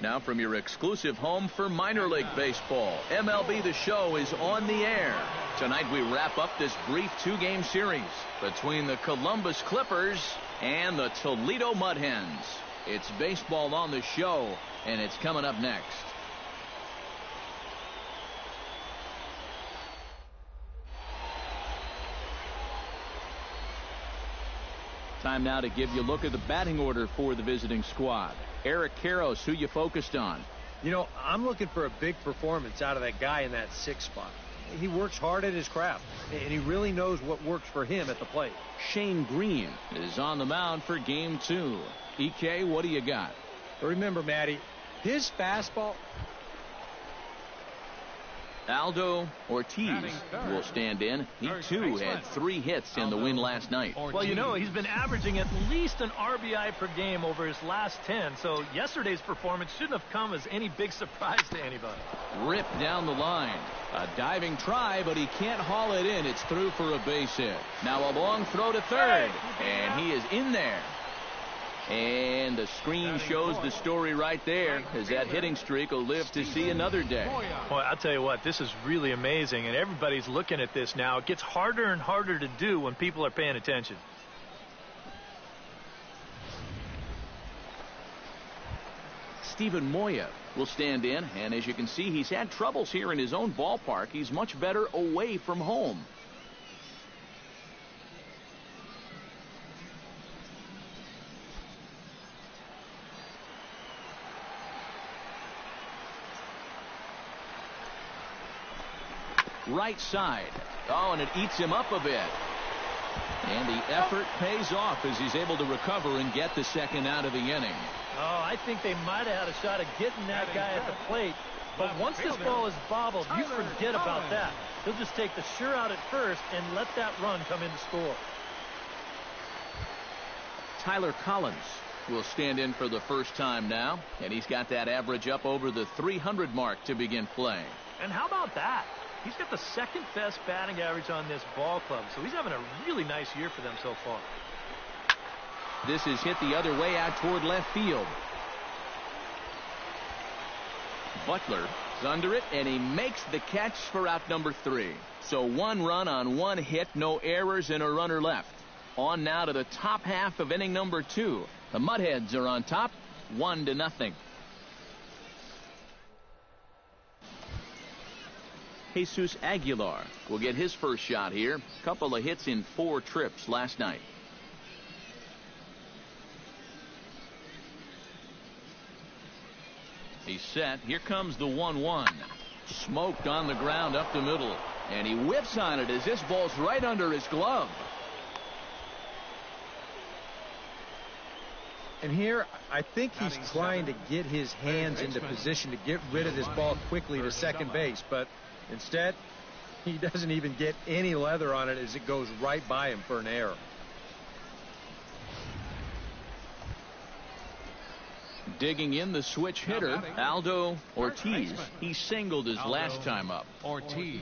[SPEAKER 1] Now from your exclusive home for minor league baseball, MLB The Show is on the air. Tonight we wrap up this brief 2-game series between the Columbus Clippers and the Toledo Mud Hens. It's baseball on the show, and it's coming up next. Time now to give you a look at the batting order for the visiting squad. Eric Karros, who you focused on?
[SPEAKER 2] You know, I'm looking for a big performance out of that guy in that 6th spot. He works hard at his craft, and he really knows what works for him at the plate.
[SPEAKER 1] Shane Green is on the mound for game 2. EK, what do you got?
[SPEAKER 2] Remember, Matty, his fastball.
[SPEAKER 1] Aldo Ortiz will stand in. He, too, had 3 hits in the win last night.
[SPEAKER 3] Well, you know, he's been averaging at least an RBI per game over his last 10, so yesterday's performance shouldn't have come as any big surprise to anybody.
[SPEAKER 1] Ripped down the line. A diving try, but he can't haul it in. It's through for a base hit. Now a long throw to third, and he is in there. And the screen shows the story right there, as that hitting streak will live to see another day.
[SPEAKER 3] Boy, I'll tell you what, this is really amazing, and everybody's looking at this now. It gets harder and harder to do when people are paying attention.
[SPEAKER 1] Steven Moya will stand in, and as you can see, he's had troubles here in his own ballpark. He's much better away from home. Right side. Oh, and it eats him up a bit. And the effort pays off as he's able to recover and get the second out of the inning.
[SPEAKER 3] Oh, I think they might have had a shot at getting that guy at the plate. But once this ball is bobbled, you forget about that. He'll just take the sure out at first and let that run come in to score.
[SPEAKER 1] Tyler Collins will stand in for the first time now, and he's got that average up over the 300 mark to begin play.
[SPEAKER 3] And how about that? He's got the second best batting average on this ball club, so he's having a really nice year for them so far.
[SPEAKER 1] This is hit the other way out toward left field. Butler is under it, and he makes the catch for out number 3. So 1 run on 1 hit, no errors, and a runner left. On now to the top half of inning number 2. The Mudheads are on top, 1-0. Jesus Aguilar will get his first shot here. Couple of hits in 4 trips last night. He's set. Here comes the 1-1. Smoked on the ground up the middle. And he whips on it as this ball's right under his glove.
[SPEAKER 2] And here, I think he's trying to get his hands into position to get rid of this ball quickly to second base. But instead, he doesn't even get any leather on it as it goes right by him for an error.
[SPEAKER 1] Digging in the switch hitter, Aldo Ortiz. He singled his last time up.
[SPEAKER 4] Ortiz.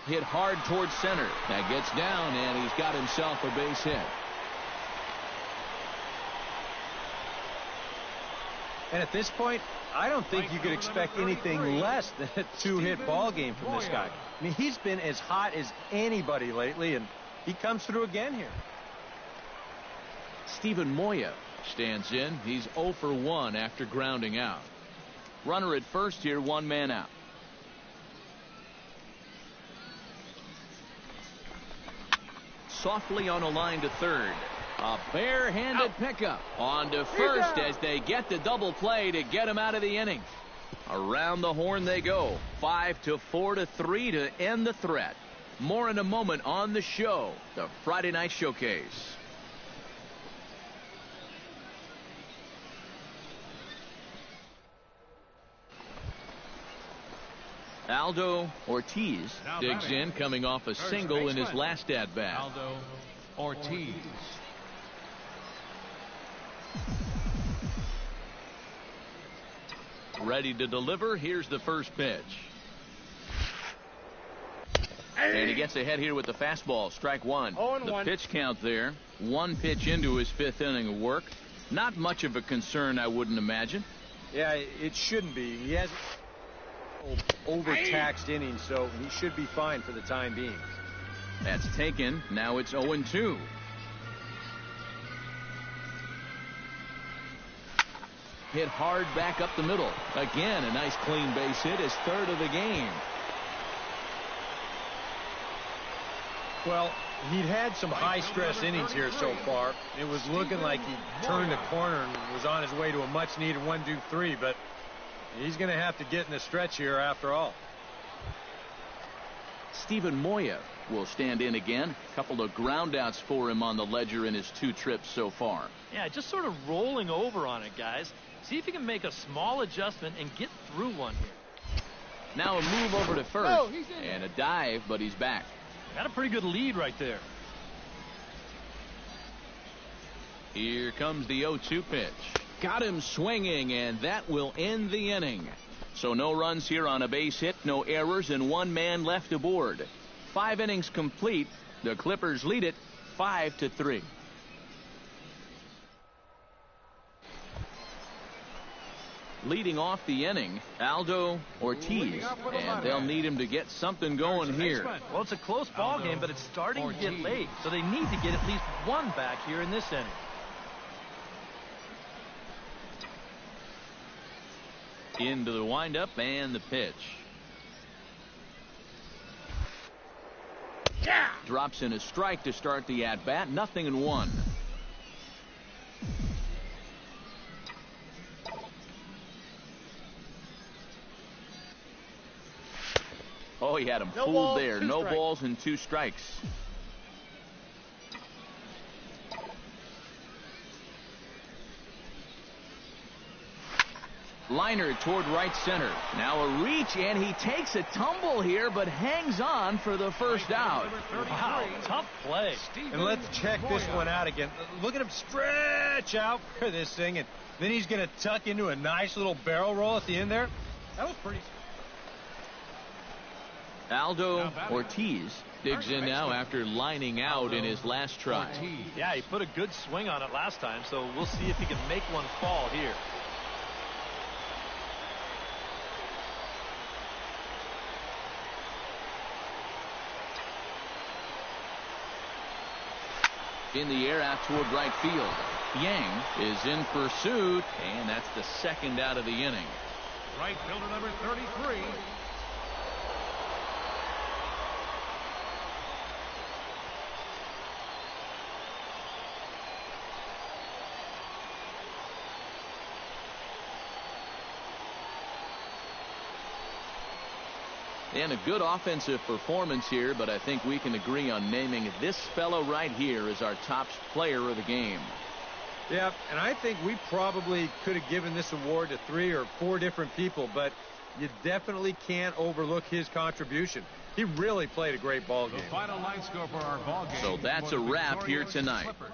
[SPEAKER 1] Hit hard towards center. That gets down, and he's got himself a base hit.
[SPEAKER 2] And at this point, I don't think you could expect anything less than a two-hit ball game from this guy. I mean, he's been as hot as anybody lately, and he comes through again here.
[SPEAKER 1] Steven Moya stands in. He's 0 for 1 after grounding out. Runner at first here, one man out. Softly on a line to third. A bare-handed pickup on to first as they get the double play to get him out of the inning. Around the horn they go. 5-4-3 to end the threat. More in a moment on the show, the Friday Night Showcase. Aldo Ortiz digs in, coming off a single in his last at-bat.
[SPEAKER 4] Aldo Ortiz.
[SPEAKER 1] Ready to deliver. Here's the first pitch. And he gets ahead here with the fastball. Strike one. The pitch count there. One pitch into his fifth inning of work. Not much of a concern, I wouldn't imagine.
[SPEAKER 2] Yeah, it shouldn't be. He has overtaxed innings, so he should be fine for the time being.
[SPEAKER 1] That's taken. Now it's 0-2. Hit hard back up the middle. Again, a nice clean base hit, his third of the game.
[SPEAKER 2] Well, he'd had some high-stress innings here so far. It was looking like he turned the corner and was on his way to a much-needed 1-2-3, but he's going to have to get in the stretch here after all.
[SPEAKER 1] Steven Moya will stand in again. A couple of groundouts for him on the ledger in his 2 trips so far.
[SPEAKER 3] Yeah, just sort of rolling over on it, guys. See if he can make a small adjustment and get through one here.
[SPEAKER 1] Now a move over to first and a dive, but he's back.
[SPEAKER 3] Got a pretty good lead right there.
[SPEAKER 1] Here comes the 0-2 pitch. Got him swinging, and that will end the inning. So no runs here on a base hit, no errors, and one man left aboard. 5 innings complete. The Clippers lead it 5-3. Leading off the inning, Aldo Ortiz, and they'll need him to get something going here.
[SPEAKER 3] Well, it's a close ball game, but it's starting to get late, so they need to get at least one back here in this inning.
[SPEAKER 1] Into the windup and the pitch. Drops in a strike to start the at-bat. 0-1. Oh, he had him fooled there. No balls and 2 strikes. Liner toward right center. Now a reach, and he takes a tumble here, but hangs on for the first out.
[SPEAKER 3] Wow, tough play.
[SPEAKER 2] And let's check this one out again. Look at him stretch out for this thing, and then he's going to tuck into a nice little barrel roll at the end there. That was pretty.
[SPEAKER 1] Aldo Ortiz digs in now after lining out in his last try.
[SPEAKER 3] Yeah, he put a good swing on it last time, so we'll see if he can make one fall here. In the air out toward right field. Yang is in pursuit, and that's the second out of the inning.
[SPEAKER 4] Right fielder number 33.
[SPEAKER 1] And a good offensive performance here, but I think we can agree on naming this fellow right here as our top player of the game.
[SPEAKER 2] Yeah, and I think we probably could have given this award to 3 or 4 different people, but you definitely can't overlook his contribution. He really played a great ball game.
[SPEAKER 4] The final line score for our ball game.
[SPEAKER 1] So that's a wrap here tonight.
[SPEAKER 4] Clippers.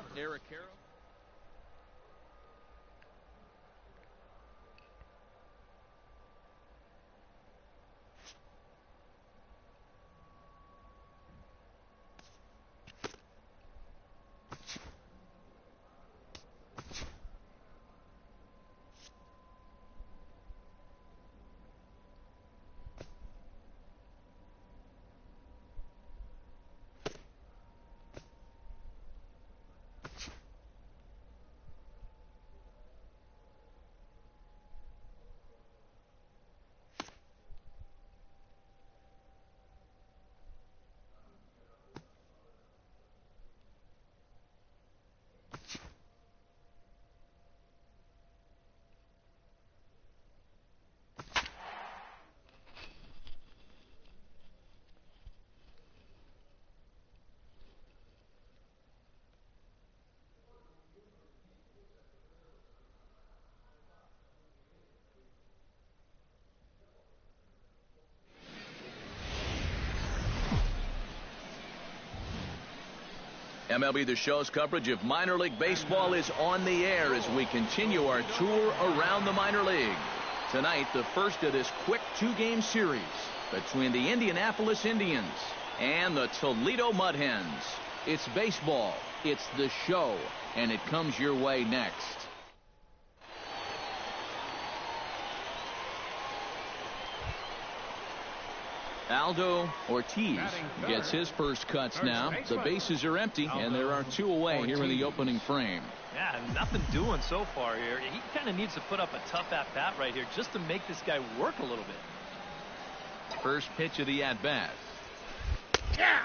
[SPEAKER 1] MLB The Show's coverage of minor league baseball is on the air as we continue our tour around the minor league. Tonight, the first of this quick 2-game series between the Indianapolis Indians and the Toledo Mud Hens. It's baseball, it's the show, and it comes your way next. Aldo Ortiz gets his first cuts now. The bases are empty, and there are 2 away here in the opening frame.
[SPEAKER 3] Yeah, nothing doing so far here. He kind of needs to put up a tough at-bat right here just to make this guy work a little bit.
[SPEAKER 1] First pitch of the at-bat.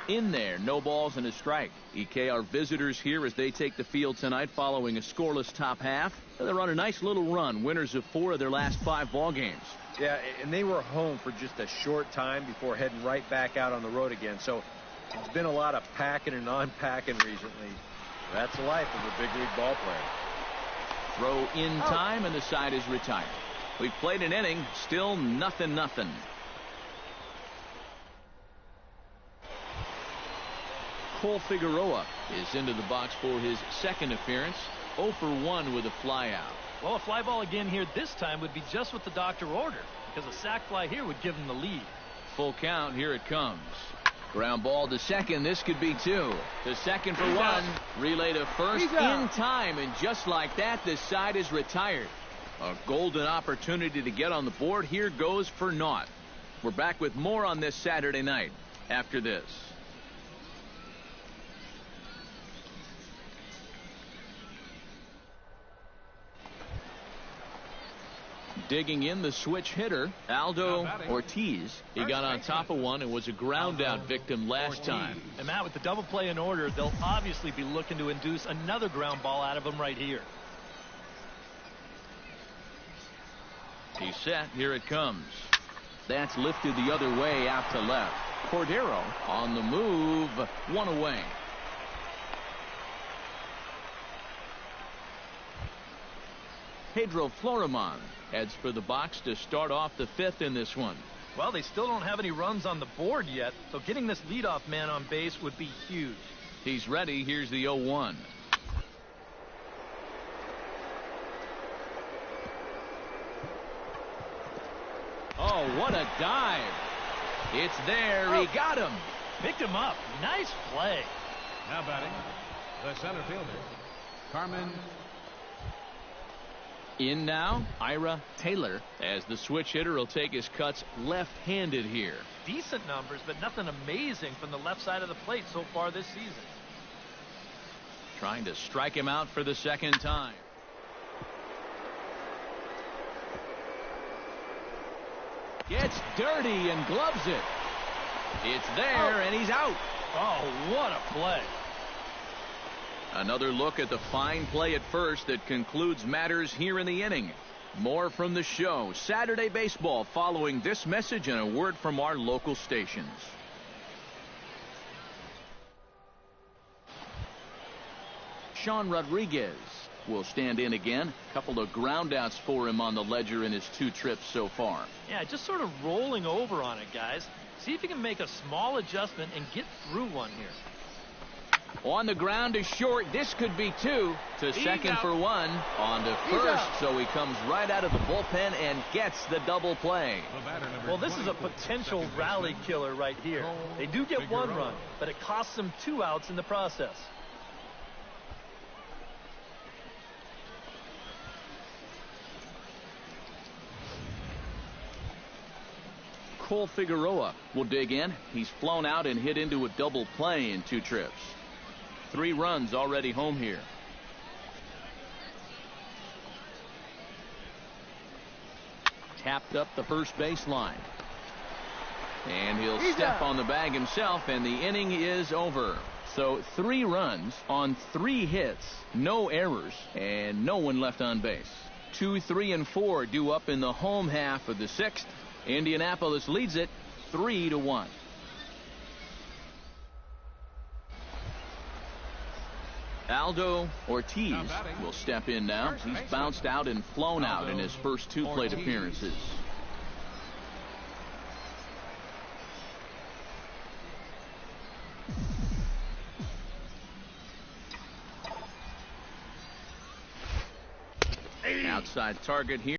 [SPEAKER 1] In there, no balls and a strike. EK, our visitors here as they take the field tonight following a scoreless top half. They're on a nice little run, winners of 4 of their last 5 ball games.
[SPEAKER 2] Yeah, and they were home for just a short time before heading right back out on the road again. So it's been a lot of packing and unpacking recently. That's the life of a big league ball player.
[SPEAKER 1] Throw in time, and the side is retired. We've played an inning, still nothing. Cole Figueroa is into the box for his second appearance. 0 for 1 with a fly out.
[SPEAKER 3] Well, a fly ball again here this time would be just what the doctor ordered, because a sac fly here would give him the lead.
[SPEAKER 1] Full count, here it comes. Ground ball to second, this could be 2. To second for 1. Relay to first in time, and just like that, this side is retired. A golden opportunity to get on the board. Here goes for naught. We're back with more on this Saturday night after this. Digging in the switch hitter, Aldo Ortiz. He got on top of one and was a ground out victim last time.
[SPEAKER 3] And Matt, with the double play in order, they'll obviously be looking to induce another ground ball out of him right here.
[SPEAKER 1] He's set. Here it comes. That's lifted the other way out to left. Cordero on the move. 1 away. Pedro Florimon heads for the box to start off the 5th in this one.
[SPEAKER 3] Well, they still don't have any runs on the board yet, so getting this leadoff man on base would be huge.
[SPEAKER 1] He's ready. Here's the 0-1. Oh, what a dive. It's there. He got him.
[SPEAKER 3] Picked him up. Nice play.
[SPEAKER 4] Now batting, the center fielder, Carmen.
[SPEAKER 1] In now, Ira Taylor, as the switch hitter will take his cuts left-handed here.
[SPEAKER 3] Decent numbers, but nothing amazing from the left side of the plate so far this season.
[SPEAKER 1] Trying to strike him out for the second time. Gets dirty and gloves it. It's there, and he's out.
[SPEAKER 3] Oh, what a play.
[SPEAKER 1] Another look at the fine play at first that concludes matters here in the inning. More from the show. Saturday baseball following this message and a word from our local stations. Sean Rodriguez will stand in again. A couple of groundouts for him on the ledger in his 2 trips so far.
[SPEAKER 3] Yeah, just sort of rolling over on it, guys. See if you can make a small adjustment and get through one here.
[SPEAKER 1] On the ground is short. This could be 2. To second for 1. On to first. So he comes right out of the bullpen and gets the double play.
[SPEAKER 3] Well, this is a potential rally killer right here. They do get 1 run, but it costs them 2 outs in the process.
[SPEAKER 1] Cole Figueroa will dig in. He's flown out and hit into a double play in 2 trips. 3 runs already home here. Tapped up the first baseline. And he'll step on the bag himself, and the inning is over. So 3 runs on 3 hits, no errors, and no one left on base. 2, 3, and 4 due up in the home half of the 6th. Indianapolis leads it 3-1. Aldo Ortiz will step in now. He's bounced out and flown out in his first 2 plate appearances. Outside target here.